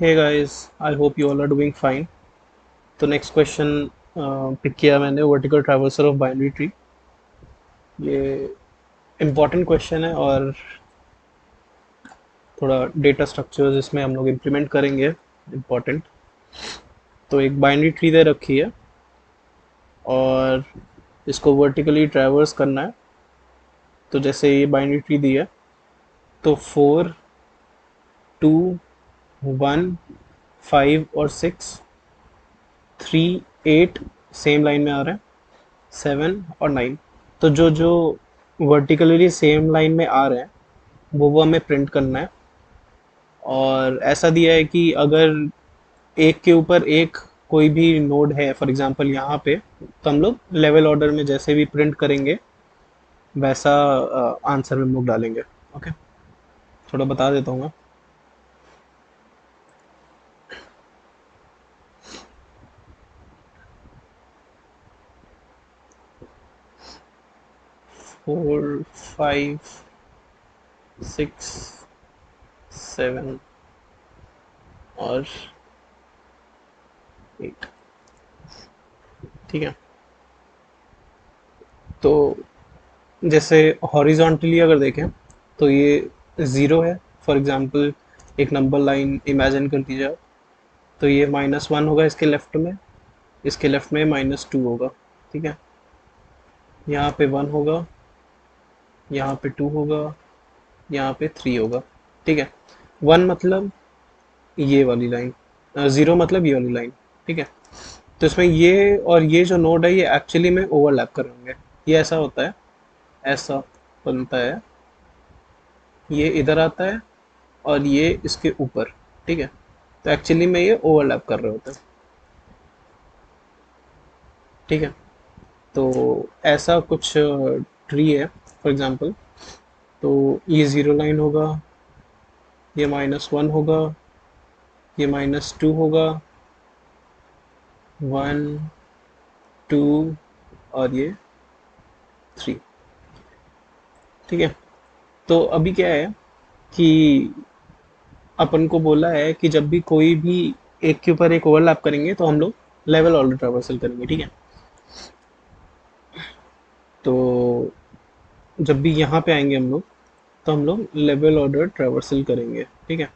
Hey guys, I hope you all are doing fine. तो next question pick किया मैंने vertical traversal of binary tree. ये important question है और थोड़ा डेटा स्ट्रक्चर्स इसमें हम लोग इम्प्लीमेंट करेंगे इम्पॉर्टेंट। तो एक बाइनरी ट्री दे रखी है और इसको वर्टिकली ट्रैवर्स करना है। तो जैसे ये बाइनरी ट्री दी है तो 4, 2, 1, 5 और 6, 3, 8 सेम लाइन में आ रहे हैं, 7 और 9। तो जो जो वर्टिकली सेम लाइन में आ रहे हैं वो हमें प्रिंट करना है। और ऐसा दिया है कि अगर एक के ऊपर एक कोई भी नोड है, फॉर एग्जांपल यहाँ पे, तो हम लोग लेवल ऑर्डर में जैसे भी प्रिंट करेंगे वैसा आंसर में हम लोग डालेंगे। ओके, थोड़ा बता देता हूँ मैं। 4, 5, 6, 7 और 8। ठीक है, तो जैसे हॉरिजॉन्टली अगर देखें तो ये ज़ीरो है। फॉर एग्जांपल एक नंबर लाइन इमेजिन कर लीजिए आप। तो ये -1 होगा इसके लेफ्ट में, इसके लेफ्ट में -2 होगा। ठीक है, यहाँ पे 1 होगा, यहाँ पे 2 होगा, यहाँ पे 3 होगा। ठीक है, 1 मतलब ये वाली लाइन, 0 मतलब ये वाली लाइन। ठीक है, तो इसमें ये और ये जो नोड है ये एक्चुअली में ओवरलैप कर रहे होंगे। ये ऐसा होता है, ऐसा बनता है, ये इधर आता है और ये इसके ऊपर। ठीक है, तो एक्चुअली में ये ओवरलैप कर रहे होते हैं। ठीक है, तो ऐसा कुछ ट्री है फॉर एग्जांपल। तो ये ज़ीरो लाइन होगा, ये -1 होगा, ये -2 होगा, 1, 2 और ये 3। ठीक है, तो अभी क्या है कि अपन को बोला है कि जब भी कोई भी एक के ऊपर एक ओवरलैप करेंगे तो हम लोग लेवल ऑर्डर ट्रावर्सल करेंगे। ठीक है, तो जब भी यहाँ पे आएंगे हम लोग तो हम लोग लेवल ऑर्डर ट्रावर्सल करेंगे। ठीक है,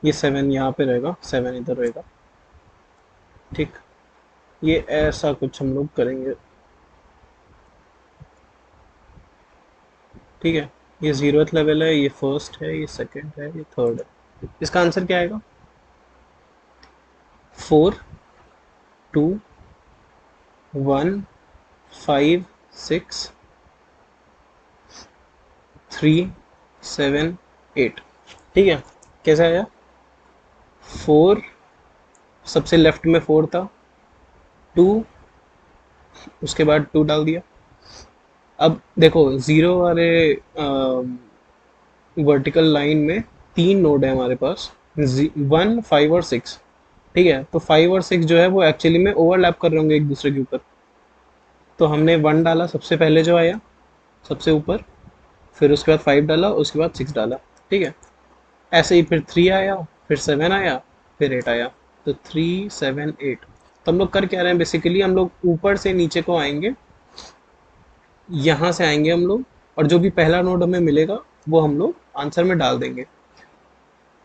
ये 7 यहाँ पे रहेगा, 7 इधर रहेगा। ठीक, ये ऐसा कुछ हम लोग करेंगे। ठीक है, ये 0th लेवल है, ये फर्स्ट है, ये सेकंड है, ये थर्ड है। इसका आंसर क्या आएगा? 4, 2, 1, 5, 6, 3, 7, 8। ठीक है, कैसा आया? 4, सबसे लेफ्ट में 4 था, 2, उसके बाद 2 डाल दिया। अब देखो जीरो वाले वर्टिकल लाइन में 3 नोड है हमारे पास, 1, 5 और 6। ठीक है, तो 5 और 6 जो है वो एक्चुअली में ओवरलैप कर रहे होंगे एक दूसरे के ऊपर। तो हमने 1 डाला सबसे पहले जो आया सबसे ऊपर, फिर उसके बाद 5 डाला, उसके बाद 6 डाला। ठीक है, ऐसे ही फिर 3 आया, फिर 7 आया, फिर 8 आया। तो 3, 7, 8। तो हम लोग कर क्या रहे हैं, बेसिकली हम लोग ऊपर से नीचे को आएंगे, यहाँ से आएंगे हम लोग, और जो भी पहला नोड हमें मिलेगा वो हम लोग आंसर में डाल देंगे।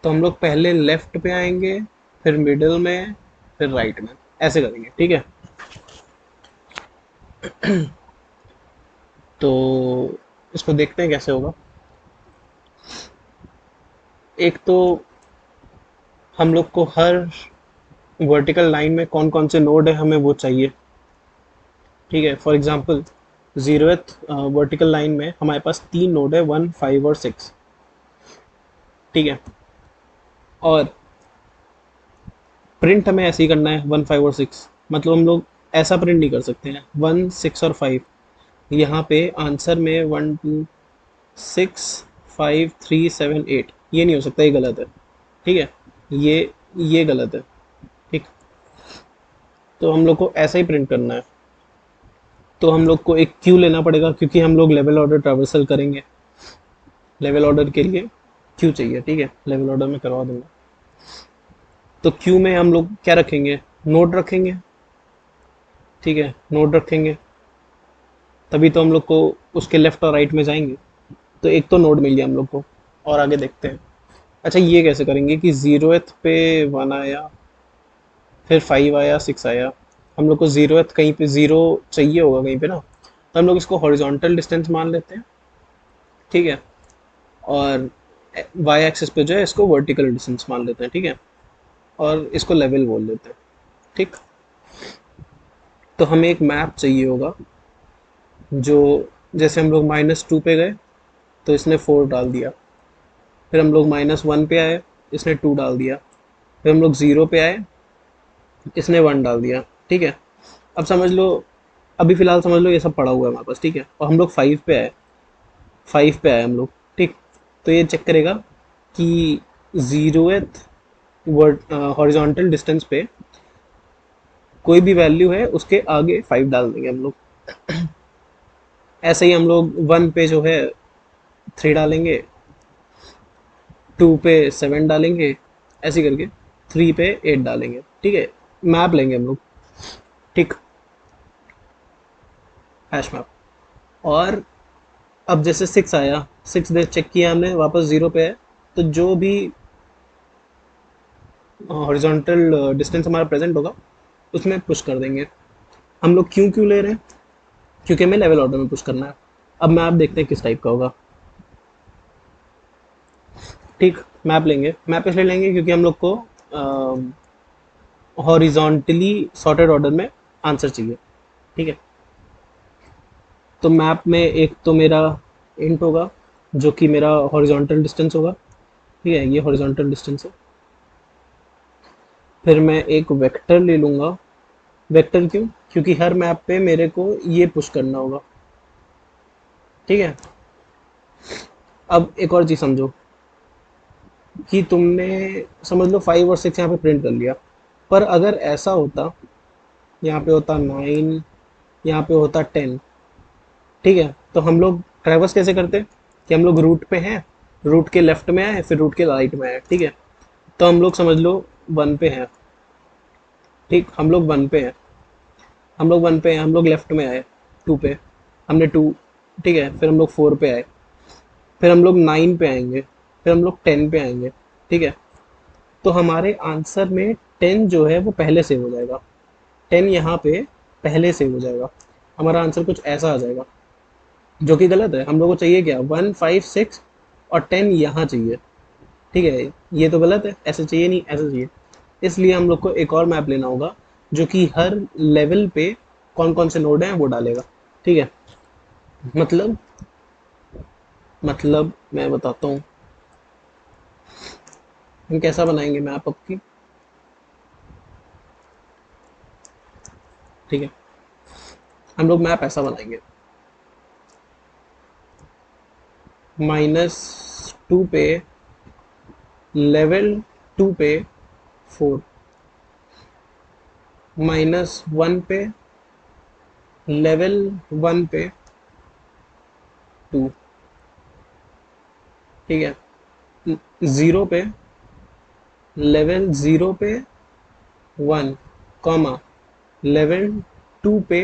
तो हम लोग पहले लेफ्ट पे आएंगे, फिर मिडिल में, फिर राइट में, ऐसे करेंगे। ठीक है, तो इसको देखते हैं कैसे होगा। एक तो हम लोग को हर वर्टिकल लाइन में कौन कौन से नोड है हमें वो चाहिए। ठीक है, for example 0th vertical line में हमारे पास 3 नोड है, 1, 5 और 6। ठीक है, और प्रिंट हमें ऐसे ही करना है 1, 5 और 6। मतलब हम लोग ऐसा प्रिंट नहीं कर सकते हैं 1, 6 और 5। यहाँ पे आंसर में 1, 2, 6, 5, 3, 7, 8 ये नहीं हो सकता, ये गलत है। ठीक है, ये गलत है। ठीक, तो हम लोग को ऐसा ही प्रिंट करना है। तो हम लोग को एक क्यू लेना पड़ेगा क्योंकि हम लोग लेवल ऑर्डर ट्रावर्सल करेंगे। लेवल ऑर्डर के लिए क्यू चाहिए। ठीक है, लेवल ऑर्डर में करवा दूंगा। तो क्यू में हम लोग क्या रखेंगे, नोड रखेंगे, ठीक है, नोड रखेंगे, तभी तो हम लोग को उसके लेफ्ट और राइट में जाएंगे। तो एक तो नोड मिल गया हम लोग को। और आगे देखते हैं। अच्छा ये कैसे करेंगे कि जीरोथ पे 1 आया, फिर 5 आया, 6 आया, हम लोग को जीरोथ कहीं पे 0 चाहिए होगा कहीं पे ना, तो हम लोग इसको हॉरिजॉन्टल डिस्टेंस मान लेते हैं, ठीक है, और वाई एक्सिस पे जो है इसको वर्टिकल डिस्टेंस मान लेते हैं, ठीक है, और इसको लेवल बोल देते हैं, ठीक। तो हमें एक मैप चाहिए होगा जो, जैसे हम लोग -2 पे गए तो इसने 4 डाल दिया, फिर हम लोग -1 पे आए, इसने 2 डाल दिया, फिर हम लोग 0 पे आए, इसने 1 डाल दिया, ठीक है। अब समझ लो, अभी फ़िलहाल समझ लो ये सब पड़ा हुआ है हमारे पास, ठीक है, और हम लोग 5 पे आए, 5 पे आए हम लोग, ठीक। तो ये चेक करेगा कि ज़ीरोथ वर्ड हॉरिजॉन्टल डिस्टेंस पे कोई भी वैल्यू है उसके आगे 5 डाल देंगे हम लोग। ऐसे ही हम लोग 1 पे जो है 3 डालेंगे, 2 पे 7 डालेंगे, ऐसे करके 3 पे 8 डालेंगे, ठीक है। मैप लेंगे हम लोग, ठीक, हैश मैप। और अब जैसे 6 आया, 6 दे चेक किया हमने, वापस 0 पे है, तो जो भी हॉरिजॉन्टल डिस्टेंस हमारा प्रेजेंट होगा उसमें पुश कर देंगे। हम लोग क्यों क्यों ले रहे हैं, क्योंकि हमें लेवल ऑर्डर में पुश करना है। अब मैप देखते हैं किस टाइप का होगा, ठीक। मैप लेंगे, मैप इसलिए लेंगे क्योंकि हम लोग को हॉरिजॉन्टली सॉर्टेड ऑर्डर में आंसर चाहिए, ठीक है। तो मैप में एक तो मेरा इंट होगा जो कि मेरा हॉरिजॉन्टल डिस्टेंस होगा, ठीक है, ये हॉरिजॉन्टल डिस्टेंस है। फिर मैं एक वेक्टर ले लूँगा। वेक्टर क्यों, क्योंकि हर मैप पे मेरे को ये पुश करना होगा, ठीक है। अब एक और चीज़ समझो कि तुमने समझ लो 5 और 6 यहाँ पे प्रिंट कर लिया, पर अगर ऐसा होता, यहाँ पे होता 9, यहाँ पे होता 10, ठीक है, तो हम लोग ट्रैवर्स कैसे करते कि हम लोग रूट पे हैं, रूट के लेफ्ट में आए, फिर रूट के राइट में आए, ठीक है। तो हम लोग समझ लो 1 पे हैं, ठीक, हम लोग 1 पे हैं, हम लोग 1 पे हैं, हम लोग लेफ्ट में आए 2 पे, हमने 2, ठीक है, फिर हम लोग 4 पे आए, फिर हम लोग 9 पे आएंगे, फिर हम लोग 10 पे आएंगे, ठीक है। तो हमारे आंसर में 10 जो है वो पहले सेव हो जाएगा, 10 यहाँ पे पहले सेव हो जाएगा, हमारा आंसर कुछ ऐसा आ जाएगा, जो कि गलत है। हम लोग को चाहिए क्या, 1, 5, 6 और 10 यहाँ चाहिए, ठीक है, ये तो गलत है, ऐसे चाहिए नहीं, ऐसे चाहिए। इसलिए हम लोग को एक और मैप लेना होगा जो कि हर लेवल पे कौन कौन से नोड हैं वो डालेगा, ठीक है। मतलब मैं बताता हूँ हम कैसा बनाएंगे मैप अब की, ठीक है। हम लोग मैप ऐसा बनाएंगे, -2 पे लेवल 2 पे 4, -1 पे लेवल 1 पे 2, ठीक है, 0 पे लेवल 0 पे 1, कॉमा लेवल 2 पे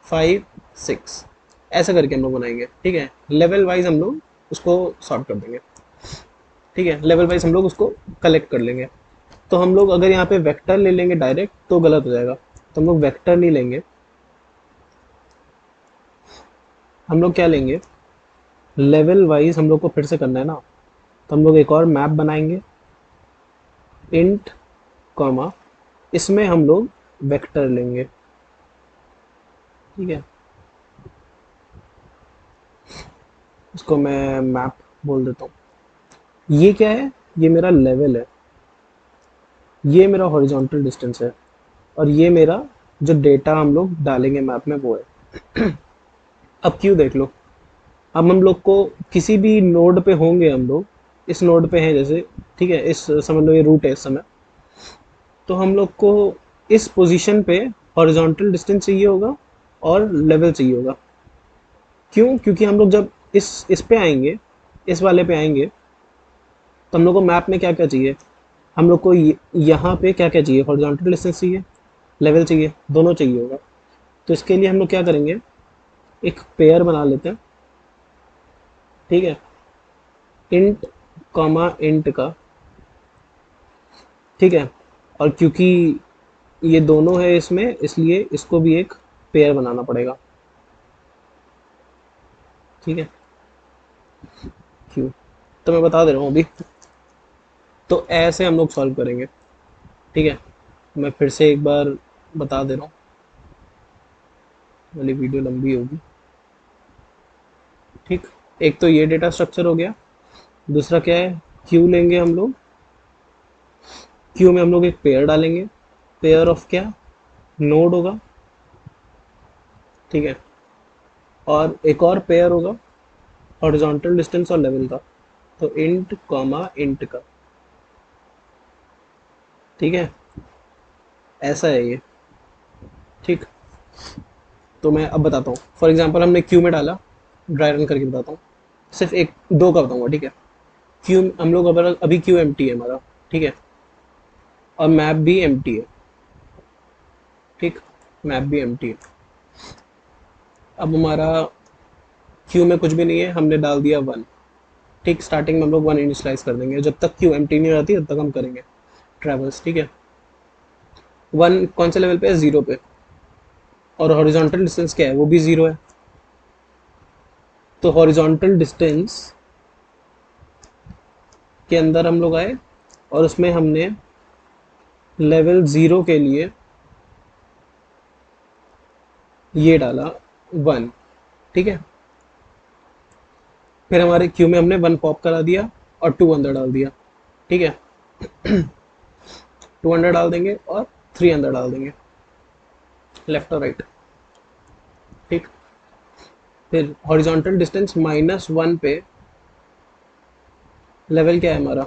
5, 6, ऐसा करके हम लोग बनाएंगे, ठीक है। लेवल वाइज हम लोग उसको सॉर्ट कर देंगे, ठीक है, लेवल वाइज हम लोग उसको कलेक्ट कर लेंगे। तो हम लोग अगर यहाँ पे वेक्टर ले लेंगे डायरेक्ट तो गलत हो जाएगा, तो हम लोग वेक्टर नहीं लेंगे, हम लोग क्या लेंगे, लेवल वाइज हम लोग को फिर से करना है ना, तो हम लोग एक और मैप बनाएंगे, इंट कॉमा, इसमें हम लोग वेक्टर लेंगे, ठीक है। इसको मैं मैप बोल देता हूँ। ये क्या है, ये मेरा लेवल है, ये मेरा हॉरिजॉन्टल डिस्टेंस है, और ये मेरा जो डेटा हम लोग डालेंगे मैप में वो है। अब क्यों देख लो, अब हम लोग को किसी भी नोड पे होंगे, हम लोग इस नोड पे हैं जैसे, ठीक है, इस समझ लो ये रूट है इस समय, तो हम लोग को इस पोजीशन पे हॉरिजॉन्टल डिस्टेंस चाहिए होगा और लेवल चाहिए होगा। क्यों, क्योंकि हम लोग जब इस पे आएंगे, इस वाले पे आएंगे, तो हम लोग को मैप में क्या क्या चाहिए, हम लोग को यहाँ पे क्या क्या चाहिए, हॉरिजॉन्टल डिस्टेंस चाहिए, लेवल चाहिए, दोनों चाहिए होगा। तो इसके लिए हम लोग क्या करेंगे, एक पेयर बना लेते हैं, ठीक है, इंट कॉमा इंट का, ठीक है। और क्योंकि ये दोनों है इसमें, इसलिए इसको भी एक पेयर बनाना पड़ेगा, ठीक है। क्यों, तो मैं बता दे रहा हूँ अभी। तो ऐसे हम लोग सॉल्व करेंगे, ठीक है। मैं फिर से एक बार बता दे रहा हूँ, वाली वीडियो लंबी होगी, ठीक। एक तो ये डेटा स्ट्रक्चर हो गया। दूसरा क्या है, क्यू लेंगे हम लोग, क्यू में हम लोग एक पेयर डालेंगे, पेयर ऑफ क्या, नोड होगा, ठीक है। और एक और पेयर होगा हॉरिजॉन्टल डिस्टेंस और लेवल का, तो इंट कॉमा इंट का, ठीक है। ऐसा है ये, ठीक। तो मैं अब बताता हूँ, फॉर एग्जांपल हमने क्यू में डाला, ड्राई रन करके बताता हूँ, सिर्फ एक दो का बताऊंगा, ठीक है। क्यू हम लोग अभी क्यू एम्प्टी है हमारा, ठीक है, और मैप भी एम्प्टी है, ठीक। मैप भी एम्प्टी है। अब हमारा क्यू में कुछ भी नहीं है, हमने डाल दिया वन, ठीक। स्टार्टिंग में हम लोग वन इनिशलाइज कर देंगे, जब तक क्यू एम्प्टी नहीं रहती तब तक हम करेंगे ट्रेवल्स, ठीक है। वन कौन से लेवल पे है, जीरो पे, और हॉरिजॉन्टल डिस्टेंस क्या है, वो भी जीरो है। तो हॉरिजॉन्टल डिस्टेंस के अंदर हम लोग आए, और उसमें हमने लेवल जीरो के लिए ये डाला वन, ठीक है। फिर हमारे क्यू में हमने वन पॉप करा दिया और टू अंदर डाल दिया, ठीक है। टू अंदर डाल देंगे और थ्री अंदर डाल देंगे, लेफ्ट और राइट, ठीक। फिर हॉरिजॉन्टल डिस्टेंस माइनस वन पे लेवल क्या है हमारा,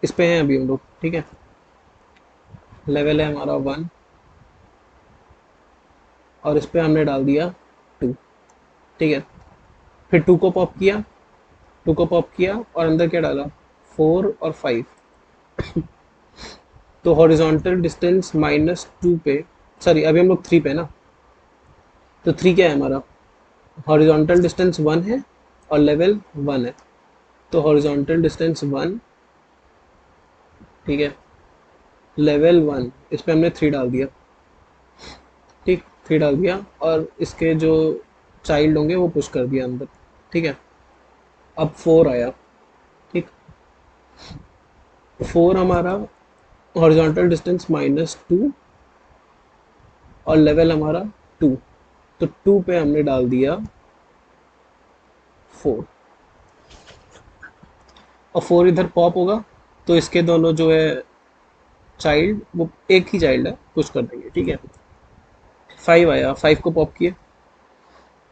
इस पे है अभी हम लोग, ठीक है। लेवल है हमारा वन, और इस पे हमने डाल दिया टू, ठीक है। फिर टू को पॉप किया, टू को पॉप किया और अंदर क्या डाला, फोर और फाइव। तो हॉरिजॉन्टल डिस्टेंस माइनस टू पे, सॉरी अभी हम लोग थ्री पे ना, तो थ्री क्या है हमारा, हॉरिजॉन्टल डिस्टेंस वन है और लेवल वन है, तो हॉरिजॉन्टल डिस्टेंस वन, ठीक है, लेवल वन, इस पे हमने थ्री डाल दिया, ठीक। थ्री डाल दिया और इसके जो चाइल्ड होंगे वो पुश कर दिया अंदर, ठीक है। अब फोर आया, ठीक। फोर हमारा हॉरिजॉन्टल डिस्टेंस माइनस टू और लेवल हमारा टू, तो टू पे हमने डाल दिया फोर, और फोर इधर पॉप होगा, तो इसके दोनों जो है चाइल्ड, वो एक ही चाइल्ड है, पुश कर देंगे, ठीक है। फाइव आया, फाइव को पॉप किए,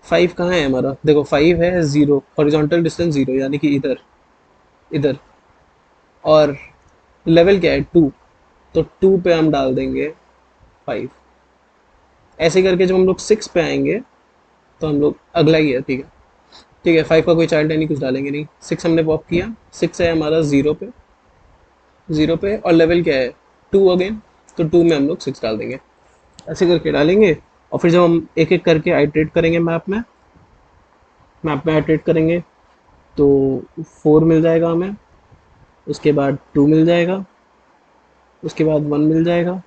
फाइव कहाँ है हमारा, देखो फाइव है जीरो, हॉरिजॉन्टल डिस्टेंस जीरो, यानी कि इधर, इधर। और लेवल क्या है, टू, तो टू पे हम डाल देंगे फाइव। ऐसे करके जब हम लोग सिक्स पे आएंगे, तो हम लोग अगला ही है, ठीक है। ठीक है, फाइव का कोई चाइल्ड है नहीं, कुछ डालेंगे नहीं। सिक्स हमने पॉप किया, सिक्स है हमारा जीरो पे, जीरो पे, और लेवल क्या है, टू अगेन, तो टू में हम लोग सिक्स डाल देंगे। ऐसे करके डालेंगे, और फिर जब हम एक एक करके आइट्रेट करेंगे मैप में, मैप में आइट्रेट करेंगे, तो फोर मिल जाएगा हमें, उसके बाद टू मिल जाएगा, उसके बाद वन मिल जाएगा,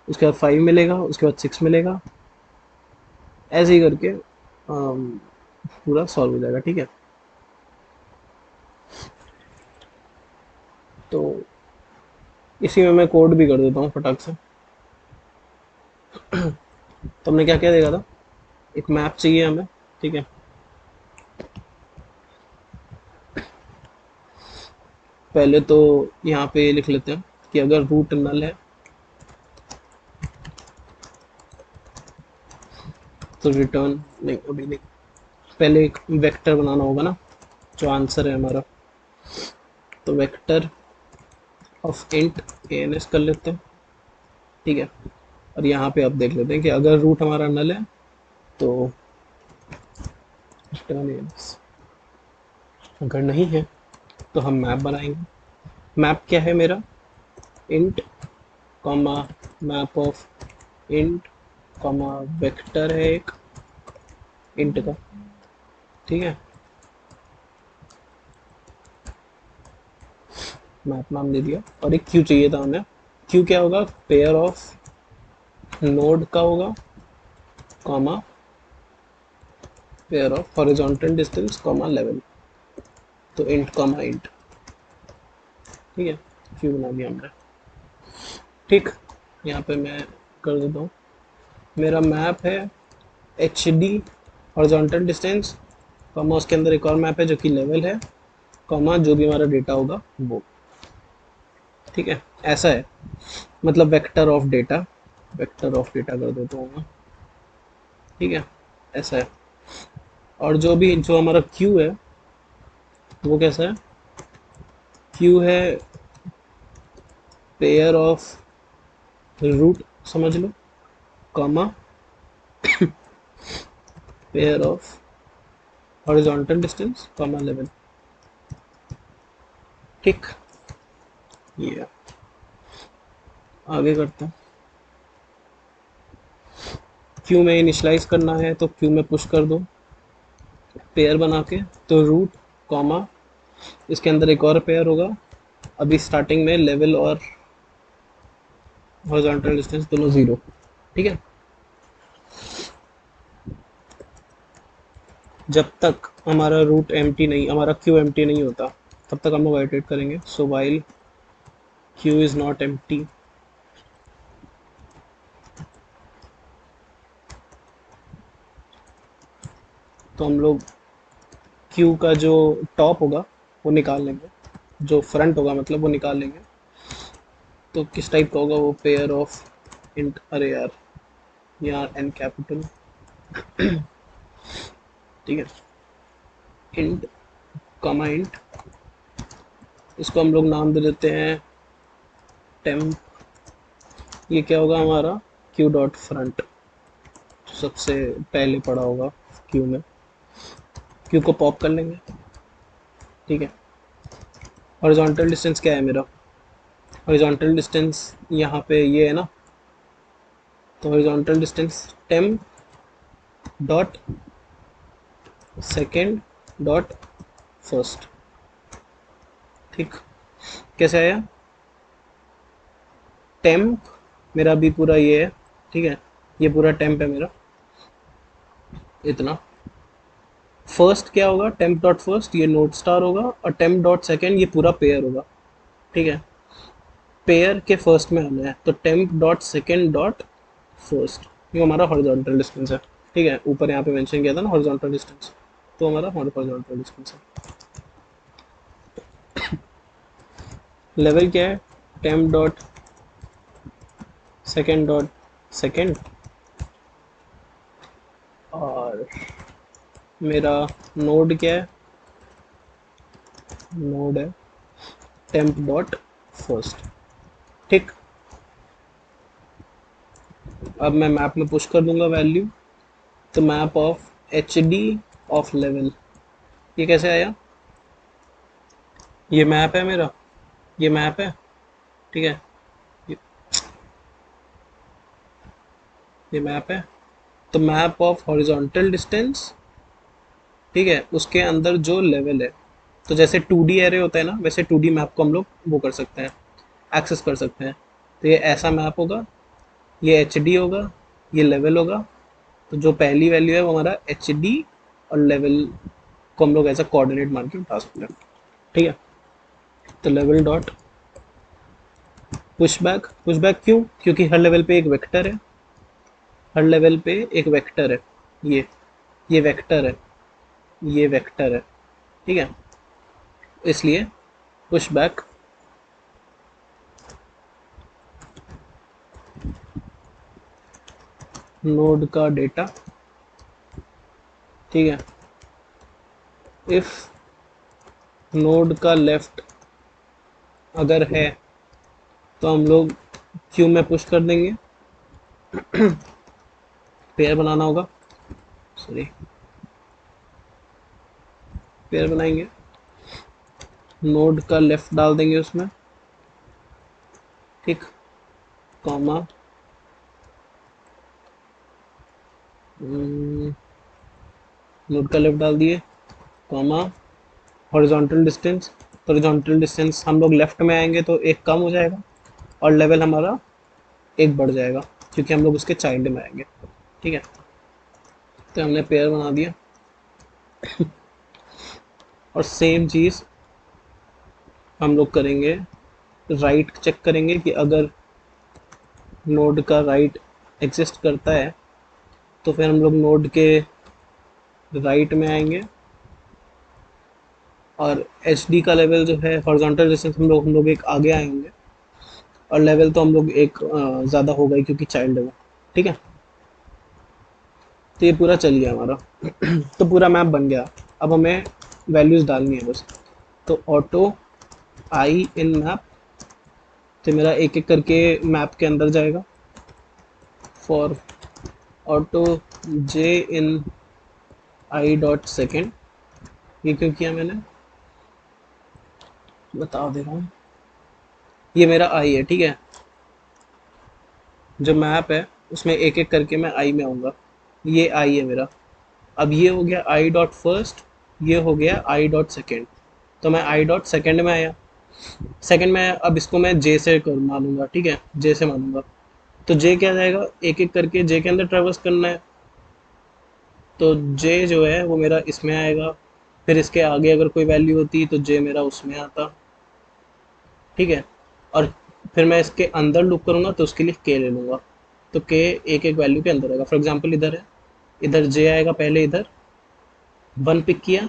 उसके बाद फाइव मिलेगा, उसके बाद सिक्स मिलेगा। ऐसे ही करके पूरा सॉल्व हो जाएगा, ठीक है। तो इसी में मैं कोड भी कर देता हूँ फटाक से। तो हमने क्या क्या देखा था, एक मैप चाहिए हमें, ठीक है। पहले तो यहाँ पे लिख लेते हैं कि अगर रूट नल है तो रिटर्न, नहीं अभी नहीं, पहले एक वेक्टर बनाना होगा ना, जो आंसर है हमारा। तो वेक्टर ऑफ इंट एएनएस कर लेते हैं, ठीक है। और यहाँ पे अब देख लेते हैं कि अगर रूट हमारा नल है तो रिटर्न एएनएस, अगर नहीं है तो हम मैप बनाएंगे। मैप क्या है मेरा, int comma map of int comma vector है एक इंट का, ठीक है, मैप नाम दे दिया। और एक क्यू चाहिए था हमें। क्यू क्या होगा, पेयर ऑफ नोड का होगा comma pair of horizontal distance comma level, तो इंट कॉमा इंट, ठीक है, क्यू बना दिया हमने। ठीक, यहाँ पे मैं कर देता हूँ, मेरा मैप है H D horizontal distance comma उसके अंदर एक और मैप है जो कि लेवल है कॉमा जो भी हमारा डेटा होगा वो, ठीक है, ऐसा है। मतलब वेक्टर ऑफ डेटा कर देता हूँ मैं, ठीक है, ऐसा है। और जो हमारा क्यू है वो कैसा है, क्यू है पेयर ऑफ रूट समझ लो comma pair of horizontal distance comma level, ठीक, ये आगे करते हैं। क्यू में इनिशलाइज करना है तो क्यू में पुश कर दो पेयर बना के, तो रूट कॉमा इसके अंदर एक और पेयर होगा। अभी स्टार्टिंग में लेवल और हॉरिजॉन्टल डिस्टेंस दोनों जीरो, ठीक है। जब तक हमारा रूट एम्प्टी नहीं, हमारा क्यू एम्प्टी नहीं होता तब तक हम लोग आइटरेट करेंगे। So while Q is not empty, तो हम लोग क्यू का जो टॉप होगा वो निकाल लेंगे, जो फ्रंट होगा मतलब वो निकाल लेंगे। तो किस टाइप का होगा वो, पेयर ऑफ इंट, अरे यार यहाँ एन कैपिटल, ठीक है, इंट कॉमा इंट, इसको हम लोग नाम दे देते हैं टेम्प। ये क्या होगा हमारा, क्यू डॉट फ्रंट, सबसे पहले पड़ा होगा क्यू में, क्यू को पॉप कर लेंगे, ठीक है। हॉरिजॉन्टल डिस्टेंस क्या है मेरा, हॉरिजॉन्टल डिस्टेंस यहाँ पे ये है ना, तो horizontal distance temp dot second dot first, ठीक, कैसे आया, टेम्प मेरा भी पूरा ये है, ठीक है, ये पूरा टेम्प है मेरा इतना। फर्स्ट क्या होगा, टेम्प डॉट फर्स्ट ये नोट स्टार होगा, और टेम्प डॉट सेकेंड ये पूरा पेयर होगा, ठीक है, पेयर के फर्स्ट में आना है, तो temp dot second dot first, ये हमारा हॉरिजॉन्टल डिस्टेंस है, ठीक है। ऊपर यहाँ पे मेंशन किया था ना हॉरिजॉन्टल डिस्टेंस, तो हमारा हॉरिजॉन्टल डिस्टेंस है। लेवल क्या है, टेम्प डॉट सेकेंड, और मेरा नोड क्या है, नोड है टेम्प डॉट फर्स्ट, ठीक। अब मैं मैप में पुश कर दूंगा वैल्यू, तो map of H D of level, ये कैसे आया, ये मैप है मेरा, ये मैप है, ठीक है, ये, ये मैप है, तो मैप ऑफ हॉरिजॉन्टल डिस्टेंस, ठीक है, उसके अंदर जो लेवल है, तो जैसे 2D एरे होता है ना, वैसे 2D मैप को हम लोग वो कर सकते हैं, एक्सेस कर सकते हैं। तो ये ऐसा मैप होगा, ये एच डी होगा, ये लेवल होगा, तो जो पहली वैल्यू है वो हमारा एच डी और लेवल को हम लोग ऐसा कोऑर्डिनेट मान के उठा सकते हैं, ठीक है। तो लेवल डॉट पुश बैक क्यों, क्योंकि हर लेवल पे एक वेक्टर है, हर लेवल पे एक वेक्टर है, ये वेक्टर है, ये वेक्टर है, ठीक है, इसलिए पुश बैक नोड का डेटा, ठीक है, इफ नोड का लेफ्ट अगर है तो हम लोग क्यू में पुश कर देंगे, पेयर बनाना होगा, सॉरी, पेयर बनाएंगे, नोड का लेफ्ट डाल देंगे उसमें, ठीक, कॉमा नोड का लेफ्ट डाल दिए, कॉमा हॉरिजॉन्टल डिस्टेंस। तो हॉरिजॉन्टल डिस्टेंस हम लोग लेफ्ट में आएंगे तो एक कम हो जाएगा और लेवल हमारा एक बढ़ जाएगा क्योंकि हम लोग उसके चाइल्ड में आएंगे। ठीक है, तो हमने पेयर बना दिया। और सेम चीज़ हम लोग करेंगे, राइट चेक करेंगे कि अगर नोड का राइट एग्जिस्ट करता है तो फिर हम लोग नोड के राइट में आएंगे और एच डी का लेवल जो है हॉरिजॉन्टल डिस्टेंस हम लोग एक आगे आएंगे और लेवल तो हम लोग एक ज़्यादा होगा ही क्योंकि चाइल्ड है वो। ठीक है, तो ये पूरा चल गया हमारा। तो पूरा मैप बन गया। अब हमें वैल्यूज़ डालनी है बस। तो ऑटो आई इन मैप, तो मेरा एक एक करके मैप के अंदर जाएगा। For auto J in I dot second, ये क्यों किया मैंने बता दे रहा हूँ। ये मेरा आई है, ठीक है। जो मैप है उसमें एक एक करके मैं आई में आऊँगा। ये आई है मेरा। अब ये हो गया आई डॉट फर्स्ट, ये हो गया आई डॉट सेकेंड। तो मैं आई डॉट सेकेंड में आया। सेकेंड में अब इसको मैं जे से कर मानूंगा, ठीक है, जे से मानूंगा। तो जे क्या जाएगा, एक एक करके जे के अंदर ट्रेवर्स करना है। तो जे जो है वो मेरा इसमें आएगा। फिर इसके आगे अगर कोई वैल्यू होती तो जे मेरा उसमें आता। ठीक है, और फिर मैं इसके अंदर लूप करूँगा तो उसके लिए के ले लूँगा। तो के एक एक वैल्यू के अंदर आएगा। फॉर एग्जांपल इधर है, इधर जे आएगा, पहले इधर वन पिक किया,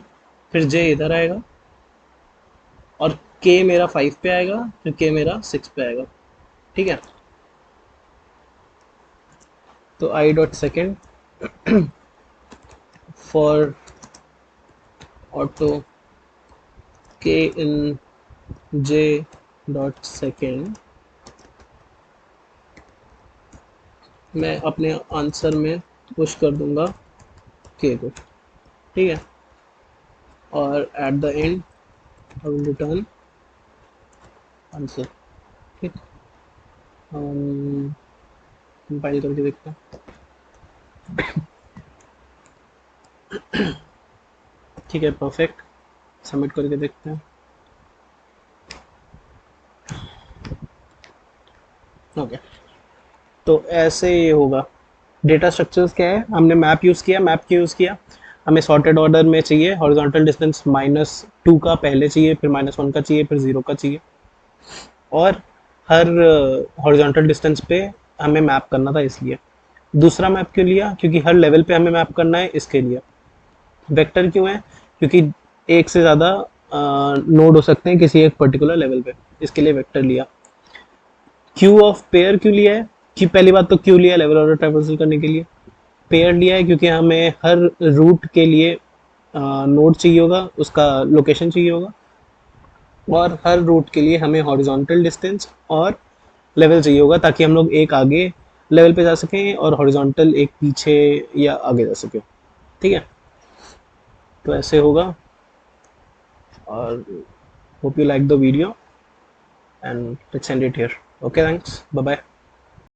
फिर जे इधर आएगा और के मेरा 5 पे आएगा, फिर के मेरा 6 पे आएगा। ठीक है, तो I dot second for auto के इन जे डॉट सेकेंड, मैं अपने आंसर में पुश कर दूंगा के को। ठीक है, और at the and I will return answer. ठीक, कंपाइल करके देखते हैं। ठीक है, परफेक्ट। सबमिट करके देखते हैं। ओके, तो ऐसे ये होगा। डेटा स्ट्रक्चर्स क्या है, हमने मैप यूज़ किया, मैप क्यों यूज़ किया, हमें सॉर्टेड ऑर्डर में चाहिए। हॉरिजॉन्टल डिस्टेंस -2 का पहले चाहिए, फिर -1 का चाहिए, फिर 0 का चाहिए। और हर हॉरिजॉन्टल डिस्टेंस पे हमें मैप करना था इसलिए। दूसरा मैप क्यों लिया, क्योंकि हर लेवल पे हमें मैप करना है इसके लिए। वेक्टर क्यों है, क्योंकि एक से ज़्यादा नोड हो सकते हैं किसी एक पर्टिकुलर लेवल पे, इसके लिए वेक्टर लिया। क्यू ऑफ पेयर क्यों लिया है, कि पहली बात तो क्यों लिया, लेवल ऑर्डर ट्रावर्सल करने के लिए। पेयर लिया है क्योंकि हमें हर रूट के लिए नोड चाहिए होगा, उसका लोकेशन चाहिए होगा। और हर रूट के लिए हमें हॉरिजॉन्टल डिस्टेंस और लेवल चाहिए होगा ताकि हम लोग एक आगे लेवल पे जा सकें और हॉरिजॉन्टल एक पीछे या आगे जा सके। ठीक है, तो ऐसे होगा। और hope you like the video and let's end it here. Okay, thanks, bye bye.